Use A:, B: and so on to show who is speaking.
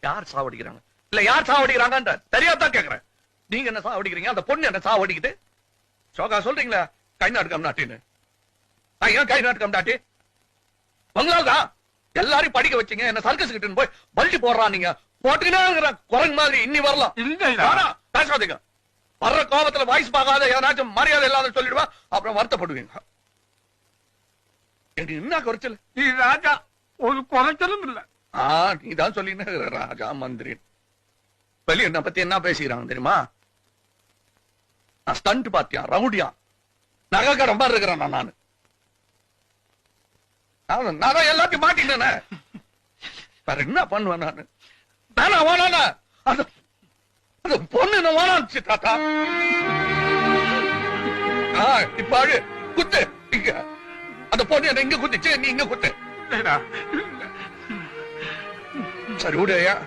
A: யார் சாவடிக்கிறாங்க இல்ல யார் சாவடிக்கிறாங்க தெரியாதான் கேக்குறேன். நீங்க என்ன சாவடிக்கிறீங்க, அந்த பொண்ணு என்ன சாவடிக்குது? சோகா சொல்றீங்களா கை நாட்டுக்கம் நாட்டின்னு? ஏன் கை நாட்டுக்கம் நாட்டி? உங்களால்தான் எல்லாரையும் படிக்க வச்சீங்க, என்ன சர்க்கஸ் கிட்ட போய் பல்டி போடுறான். நீங்க போட்டுக்கினா குரங்கு மாதிரி இன்னி வரலாம். பேசாதீங்க. வர்ற கோபத்துல வாய்ஸ் பார்க்காத ஏதாச்சும் மரியாதை இல்லாத சொல்லிடுவா, அப்புறம் வருத்தப்படுவீங்க. என்ன குறைச்சல்?
B: நீ ராஜா, ஒரு குறைச்சலும் இல்ல.
A: நீதான் சொல்லின ராஜா மந்திரி. வெளிய என்ன பத்தி என்ன பேசிக்கிறாங்க தெரியுமா? நான் ஸ்டண்ட் பாத்தியா, ரவுடியா, நகைக்கடை மாதிரி இருக்கிறேன் நானு. நான் எல்லாத்தையும் மாட்டினேன். வேற என்ன பண்ணுவேன் நானு? நானா வானா அந்த பொண்ணு வானாச்சு தாத்தா. இப்ப குத்து இங்க. அந்த பொண்ணு என்ன இங்க குத்துச்சு, நீ இங்க குத்து. சரி விடையா?